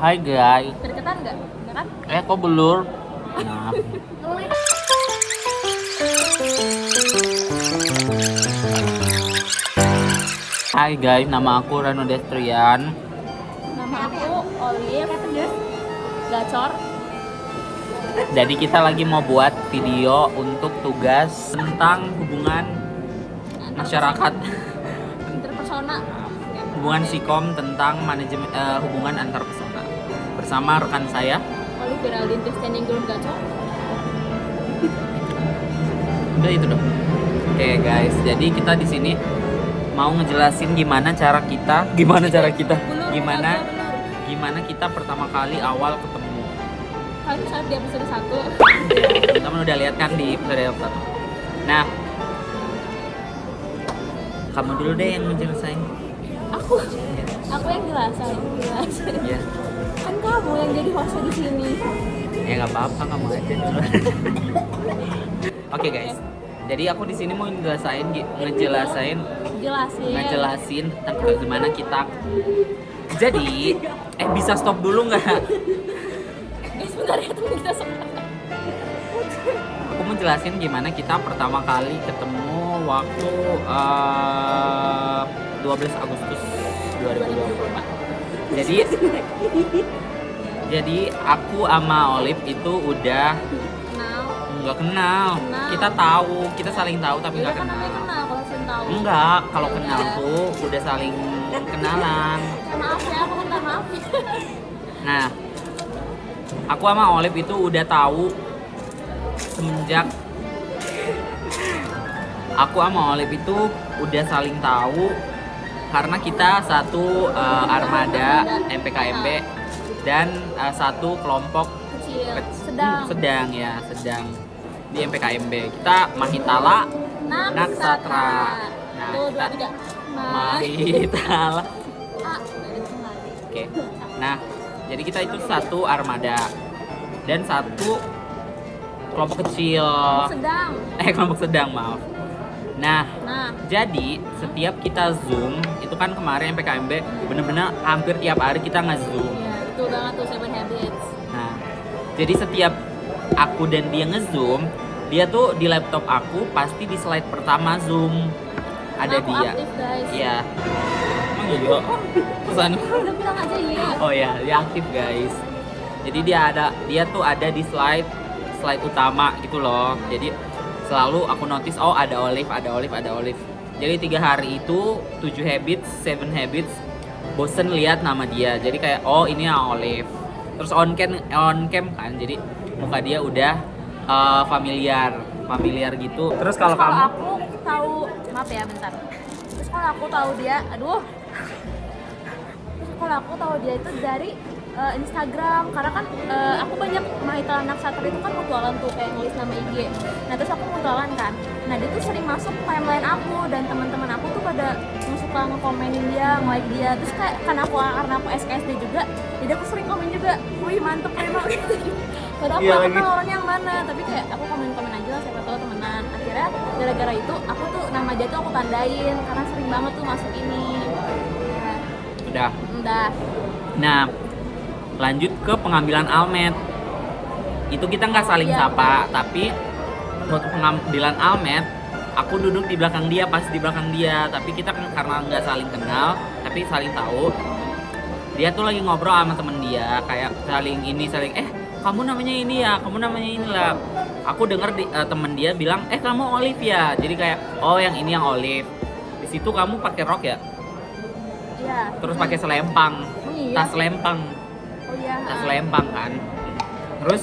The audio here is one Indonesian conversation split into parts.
Hai guys. Berketan nggak? Nggak kan? Kok blur? Nah. Hai guys, nama aku Rano Destrian. Nama aku Olive Gacor. Jadi kita lagi mau buat video untuk tugas tentang hubungan masyarakat, Interpersona. hubungan Sikom tentang manajemen hubungan antar pesona bersama rekan saya. Olive Geraldine Standing Ground Gacor. Udah itu dong. Oke guys, jadi kita di sini mau ngejelasin gimana kita kita pertama kali awal ketemu. Kalian saat di episode 1. Teman udah lihat kan di episode 1. Nah, kamu dulu deh yang ngejelasin. Aku yang jelas. Iya. Kan kamu yang jadi host di sini. Ya nggak apa-apa, kamu aja dulu. Oke guys, jadi aku di sini mau ngejelasin tentang gimana kita. Jadi, bisa stop dulu nggak? Guys, bentar ya teman kita sekarang. Aku mau jelasin gimana kita pertama kali ketemu waktu 12 Agustus 2024. Jadi aku sama Olive itu udah nggak kenal. Kita tahu, kita saling tahu tapi nggak kenal. Kalau saling tahu. Enggak, kalau kenal tuh udah saling kenalan. Maaf ya, aku minta maaf. Nah, aku sama Olive itu udah tahu semenjak aku sama Olive itu udah saling tahu karena kita satu armada MPKMB dan satu kelompok sedang di MPKMB. Kita Mahitala Naksatra. Nah, kita Mahitala. Oke. Nah, jadi kita itu satu armada dan satu kelompok kecil. Kelompok sedang, maaf. Nah, jadi setiap kita Zoom, itu kan kemarin PKMB bener-bener hampir tiap hari kita nge-Zoom. Iya, betul banget tuh 7 Habits. Nah, jadi setiap aku dan dia nge-Zoom, dia tuh di laptop aku pasti di slide pertama Zoom ada aku dia. Aktif, guys. Iya. Emang iya? Pesan. Udah bilang aja iya. Oh ya, dia aktif guys. Jadi dia tuh ada di slide utama gitu loh. Jadi selalu aku notice ada Olive. Jadi 3 hari itu 7 habits, 7 habits bosen lihat nama dia. Jadi kayak ini Olive. Terus on cam kan. Jadi muka dia udah familiar gitu. Terus kalau kamu aku tahu, maaf ya bentar. Terus kalau aku tahu dia, kalau aku tahu dia itu dari Instagram, karena kan aku banyak Mahitala Naksatra itu kan mutualan tuh kayak nulis nama IG. Nah terus aku mutualan kan. Nah dia tuh sering masuk timeline aku dan teman-teman aku tuh pada suka ngekomenin dia, nge-like dia. Terus kayak karena aku SKSD juga, jadi aku sering komen juga. Wih mantep emang gitu. Padahal aku nggak kenal orangnya yang mana, tapi kayak aku komen aja lah siapa tahu temenan. Akhirnya gara-gara itu aku tuh nama dia tuh aku tandain karena sering banget tuh masuk ini. Udah. Nah, lanjut ke pengambilan almet. Itu kita nggak saling sapa, tapi waktu pengambilan almet, aku duduk di belakang dia, pas di belakang dia. Tapi kita kan karena nggak saling kenal, tapi saling tahu. Dia tuh lagi ngobrol sama temen dia, kayak saling kamu namanya ini ya, kamu namanya inilah. Aku denger temen dia bilang, kamu Olive ya. Jadi kayak, yang ini yang Olive. Di situ kamu pakai rok ya? Iya. Terus pakai selempang, tas selempang. Tas selempang kan. Terus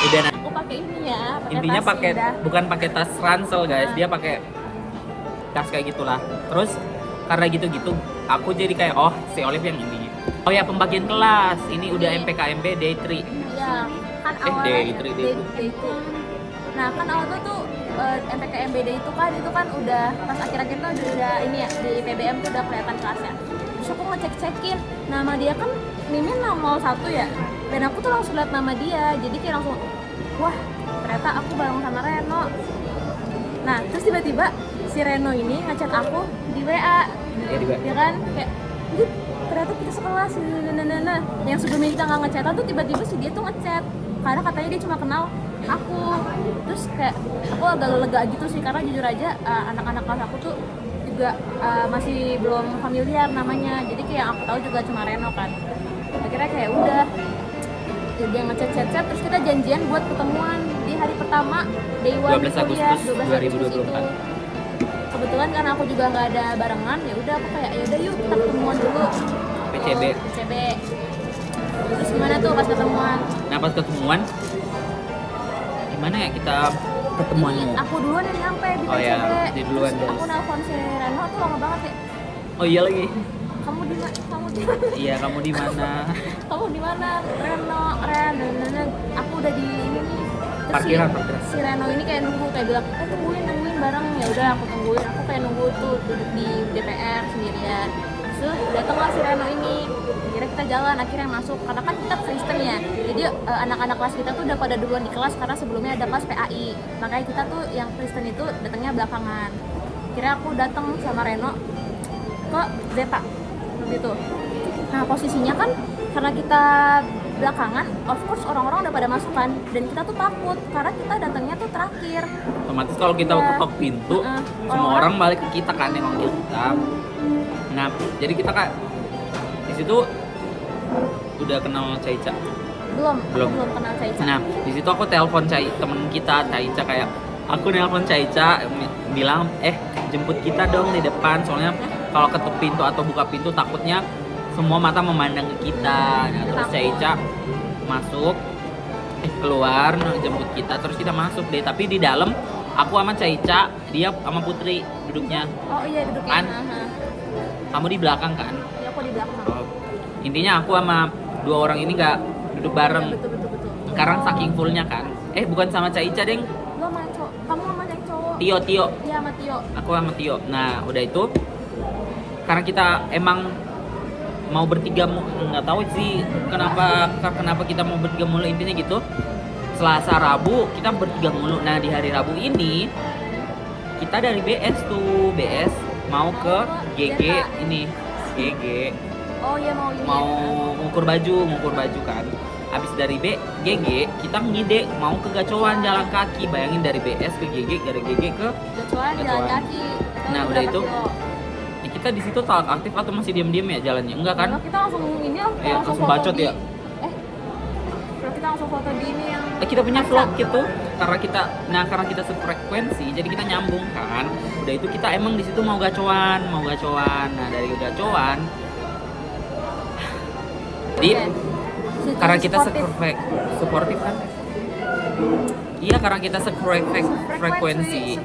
udah aku pakai ini ya, intinya bukan pakai tas ransel guys, dia pakai tas kayak gitulah. Terus karena gitu-gitu aku jadi kayak si Olive yang ini. Pembagian kelas ini udah MPKMB day 3. Iya, kan awalnya day 2. Nah kan awalnya tuh MPKMB day itu kan udah pas akhir-akhir tuh udah ini ya di PBM tuh udah kelihatan kelasnya. Terus aku ngecek-cekin nama dia kan Mimin 01 ya, dan aku tuh langsung liat nama dia, jadi kayak langsung wah ternyata aku bareng sama Reno. Nah terus tiba-tiba si Reno ini ngechat aku di WA, ya kan kayak ternyata kita sekelas Nah, yang sebelumnya kita nggak ngechatan tuh tiba-tiba si dia tuh ngechat karena katanya dia cuma kenal aku. Terus kayak aku agak lega gitu sih karena jujur aja anak-anak kelas aku tuh juga masih belum familiar namanya. Jadi kayak aku tahu juga cuma Reno kan. Akhirnya kayak udah dia ngechat terus kita janjian buat ketemuan di hari pertama day 1 12 kuliah, Agustus 12 Agustus itu. 2024. Kebetulan karena aku juga nggak ada barengan, ya udah aku kayak ya udah yuk kita ketemuan dulu. PCB. PCB. Terus gimana tuh pas ketemuan? Nah pas ketemuan, gimana ya kita ketemuannya? Aku duluan yang nyampe di PCB. Oh ya, di duluan Terus guys. aku nelfon si Reno tuh lama banget ya. Oh iya lagi. Kamu di mana? Iya, kamu di mana? Kamu di mana? Reno. Aku udah di ini nih. Terus Parkiran. si Reno ini kayak nunggu kayak bilang, tungguin bareng. Ya udah aku tungguin. Aku kayak nunggu tuh duduk di DPR sendirian. Terus datanglah si Reno ini. Akhirnya kita jalan, akhirnya masuk karena kan kita Kristen ya. Jadi anak-anak kelas kita tuh udah pada duluan di kelas karena sebelumnya ada kelas PAI. Makanya kita tuh yang Kristen itu datangnya belakangan. Akhirnya aku datang sama Reno ke Zeta gitu. Nah posisinya kan karena kita belakangan, of course orang-orang udah pada masuk kan, dan kita tuh takut karena kita datangnya tuh terakhir. Otomatis kalau kita Iya. ketok pintu, semua orang balik ke kita kan yang manggil kita. Nah, jadi kita kayak di situ udah kenal Caica. Belum Belum. kenal Caica. Nah, di situ aku telepon temen kita Caica kayak aku nelpon Caica bilang jemput kita dong di depan soalnya kalau ketuk pintu atau buka pintu takutnya semua mata memandang ke kita. Nah, terus Caica masuk keluar jemput kita terus kita masuk deh, tapi di dalam aku sama Caica, dia sama Putri duduknya. Oh iya duduknya. Kan? Kamu di belakang kan? Ya aku di belakang. Oh. Intinya aku sama dua orang ini nggak duduk bareng Ya, betul. karena saking fullnya kan. Bukan sama Caica deng, Lo sama cowok, kamu sama yang cowok. Tio. Iya sama Tio. Aku sama Tio. Nah udah itu karena kita emang mau bertiga, nggak tahu sih kenapa kita mau bertiga mulu, intinya gitu. Selasa Rabu kita bertiga mulu. Nah di hari Rabu ini kita dari BS mau ke GG ini GG Oh iya mau ini. mau ngukur baju kan. Abis dari GG kita ngide mau ke gacoan jalan kaki. Bayangin dari BS ke GG, dari GG ke Gacoan jalan kaki. Nah, udah itu kita di situ talk aktif atau masih diam-diam ya jalannya? Enggak kan? Kita langsung ini Langsung foto bacot di, ya. Kita langsung foto di ini yang Kita punya vlog gitu karena kita sefrekuensi jadi kita nyambung kan. Udah itu kita emang di situ mau gacoan. Nah, dari gacoan karena kita supportif kan? Iya, karena kita frekuensi.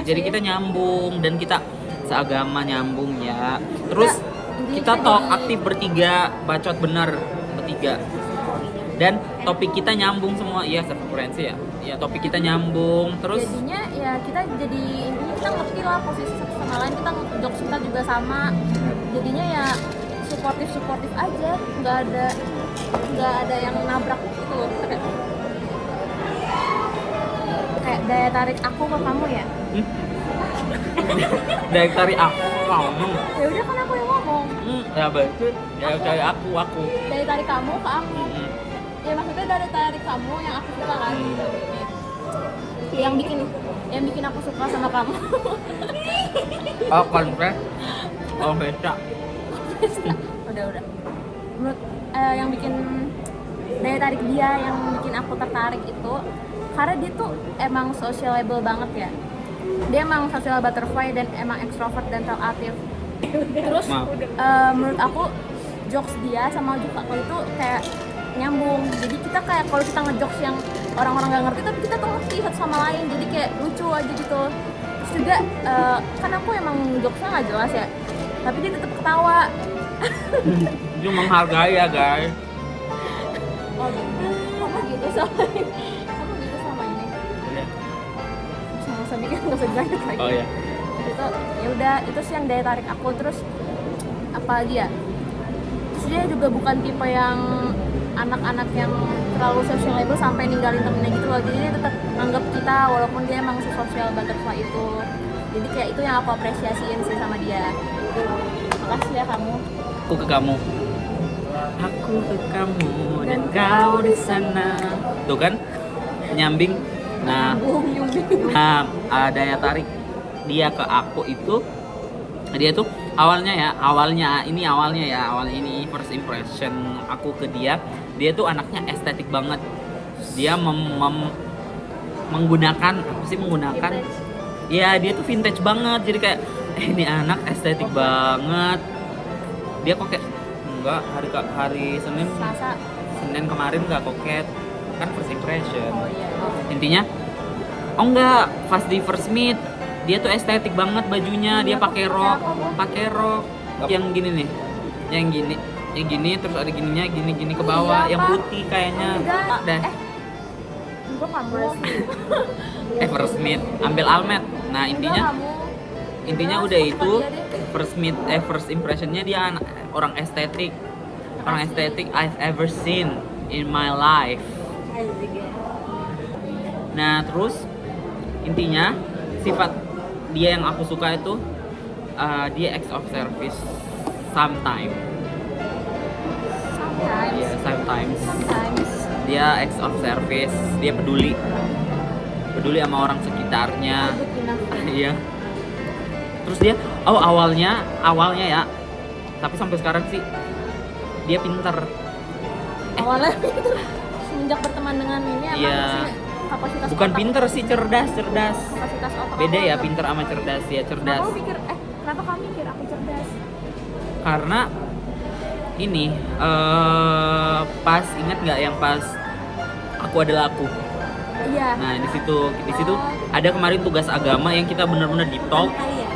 Jadi kita nyambung dan kita seagama nyambungnya. Terus kita talk aktif bertiga, bacot bener bertiga. Dan topik kita nyambung semua, iya sefrekuensi ya. Ya topik kita nyambung terus. Jadinya ya kita jadi intinya kita ngerti lah posisi satu sama lain, kita jokes kita juga sama. Jadinya ya suportif aja, nggak ada yang nabrak gitu loh. Kita kayak daya tarik aku ke kamu ya. Daya tarik aku kamu. Ya udah kan aku yang ngomong. Ya betul. Daya tarik aku. Daya tarik kamu ke aku. Ya maksudnya daya tarik kamu yang aku suka kan. Yang bikin aku suka sama kamu. Oh konfres. Oh beca. udah menurut yang bikin daya tarik dia, yang bikin aku tertarik itu karena dia tuh emang sociable banget ya. Dia emang social butterfly dan emang extrovert dan talkative. Terus menurut aku jokes dia sama jokes aku itu kayak nyambung. Jadi kita kayak kalau kita ngejokes yang orang-orang nggak ngerti tapi kita tuh ngerti satu sama lain, jadi kayak lucu aja gitu. Terus juga kan aku emang jokesnya nggak jelas ya, tapi dia tetap ketawa. Itu menghargai ya guys. Oh gitu. Kamu gitu sama ini. Iya. Nggak usah bikin, nggak usah dilanjut lagi. Oh iya. Itu ya udah, itu sih yang daya tarik aku. Terus apa lagi ya? Terus dia juga bukan tipe yang anak-anak yang terlalu sociable sampai ninggalin temennya gitu loh. Jadi dia tetap nganggap kita walaupun dia emang social butterfly itu. Jadi kayak itu yang aku apresiasiin sih sama dia. Makasih ya kamu. Aku ke kamu. Aku ke kamu dan kau di sana. Tuh kan nyambing. Nah, daya tarik dia ke aku itu, dia tuh awalnya ini first impression aku ke dia tuh anaknya estetik banget. Dia menggunakan ya dia tuh vintage banget, jadi kayak ini anak estetik banget. Dia koket enggak, hari Selasa. Senin kemarin nggak koket, kan first impression. Oh iya. Intinya enggak, pas di first meet dia tuh estetik banget bajunya. Dia pakai rok yang gini nih, yang gini terus ada gininya gini ke bawah, Iya, yang Pak. putih kayaknya. Enggak kamu. First meet ambil almet. Nah intinya udah itu first impressionnya dia orang estetik I've ever seen in my life. Nah terus intinya sifat dia yang aku suka itu dia acts of service sometimes. Sometimes dia acts of service, dia peduli sama orang sekitarnya. Iya. Terus dia awalnya ya, tapi sampai sekarang sih dia pinter. Awalnya pinter. Semenjak berteman dengan ini apa Iya. sih, kapasitas Bukan otak. pinter sih, cerdas. Kapasitas otak Beda aku ya, lebih- pinter sama cerdas ya, cerdas. Kenapa kamu mikir aku cerdas? Karena ini pas ingat nggak yang pas aku adalah aku. Iya. Nah di situ ada kemarin tugas agama yang kita benar-benar deep talk.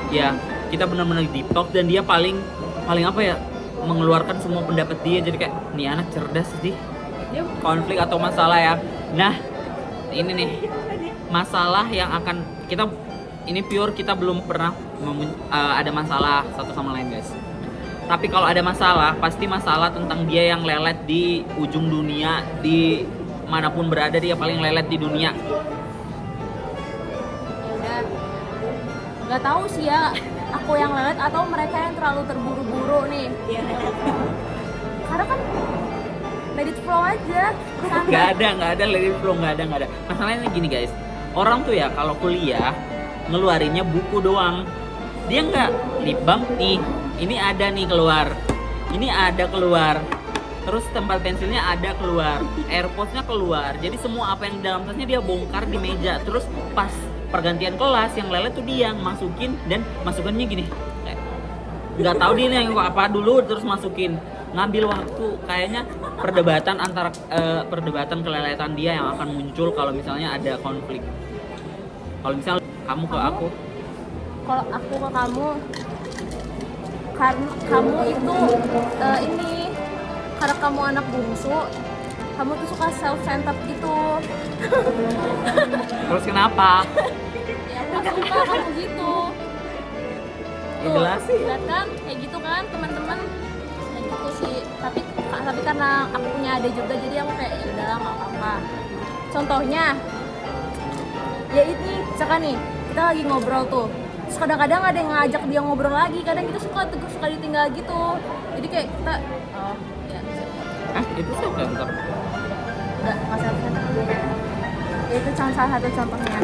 Ya kita benar-benar deep talk dan dia paling apa ya, mengeluarkan semua pendapat dia. Jadi kayak nih anak cerdas sih. Konflik atau masalah ya. Nah ini nih masalah yang akan kita, ini pure kita belum pernah ada masalah satu sama lain guys. Tapi kalau ada masalah, pasti masalah tentang dia yang lelet di ujung dunia, di manapun berada dia paling lelet di dunia. Udah. Nggak tahu sih ya, aku yang lelet atau mereka yang terlalu terburu-buru nih. Karena kan let it flow aja. Nggak ada let it flow, nggak ada. Masalahnya gini guys, orang tuh ya kalau kuliah ngeluarinnya buku doang. Dia nggak lip balm nih, ini ada nih keluar, ini ada keluar, terus tempat pensilnya ada keluar, airpodsnya keluar. Jadi semua apa yang di dalam tasnya dia bongkar di meja. Terus pas pergantian kelas yang lelet tuh dia yang masukin, dan masukannya gini, kayak nggak tahu dia yang apa dulu terus masukin. Ngambil waktu, kayaknya perdebatan keleletan dia yang akan muncul kalau misalnya ada konflik. Kalau misalnya kamu ke aku, Kalau aku ke kamu, karena kamu itu ini, karena kamu anak bungsu, kamu tuh suka self centered gitu. terus kenapa? Ya aku nggak suka kamu gitu. Ya jelas sih. Lihat kan, kayak gitu kan teman-teman. Kayak gitu sih. Tapi karena aku punya adik juga, jadi aku kayak ya udahlah nggak apa-apa. Contohnya, ya ini, misalkan nih kita lagi ngobrol tuh. Terus kadang-kadang ada yang ngajak dia ngobrol lagi, kadang kita suka ditinggal gitu. Jadi kayak kita, oh ya Itu self center. nggak self centered. Ya itu salah satu contohnya.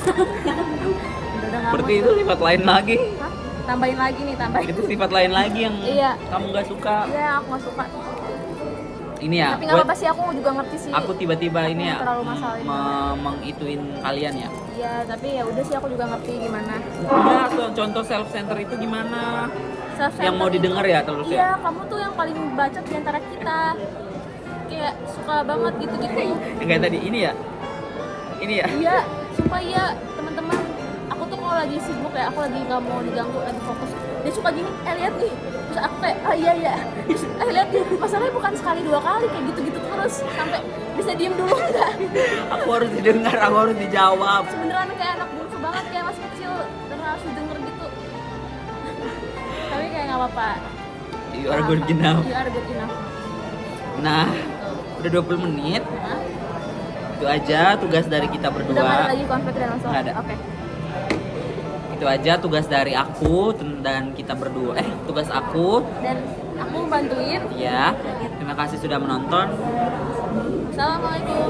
Udah nggak Berarti mau itu tuh. sifat lain lagi. Hah? Tambahin lagi nih, Itu sifat lain lagi yang Iya. kamu nggak suka. Iya, aku nggak suka. Ini ya. Tapi nggak apa-apa sih, aku juga ngerti sih. Aku tiba-tiba ini ya terlalu masalahin mengituin kalian ya. Iya, tapi ya udah sih, aku juga ngerti gimana. Udah, contoh self center itu gimana? Yang mau didengar ya terus Iya, ya. kamu tuh yang paling bacot di antara kita. Kayak suka banget gitu-gitu. Kayak tadi ini ya. Ini ya. Iya, sumpah iya, teman-teman. Aku tuh kalau lagi sibuk ya, aku lagi nggak mau diganggu, lagi fokus. Dia suka gini, lihat nih. Terus aku kayak, iya. Terus lihat nih, masalahnya bukan sekali dua kali kayak gitu-gitu terus sampai bisa diem dulu enggak? Aku harus didengar, aku harus dijawab. Beneran kayak anak bungsu banget, kayak masih kecil dan harus didengar gitu. Tapi kayak nggak apa-apa. You are good enough. You are good enough. Nah, Tuh. udah 20 menit. Hah? Itu aja tugas dari kita Udah nggak ada berdua. lagi konflik dan langsung. Nggak ada. Oke. Itu aja tugas dari aku dan kita berdua. Tugas aku. Dan aku bantuin. Ya, terima kasih sudah menonton. Assalamualaikum.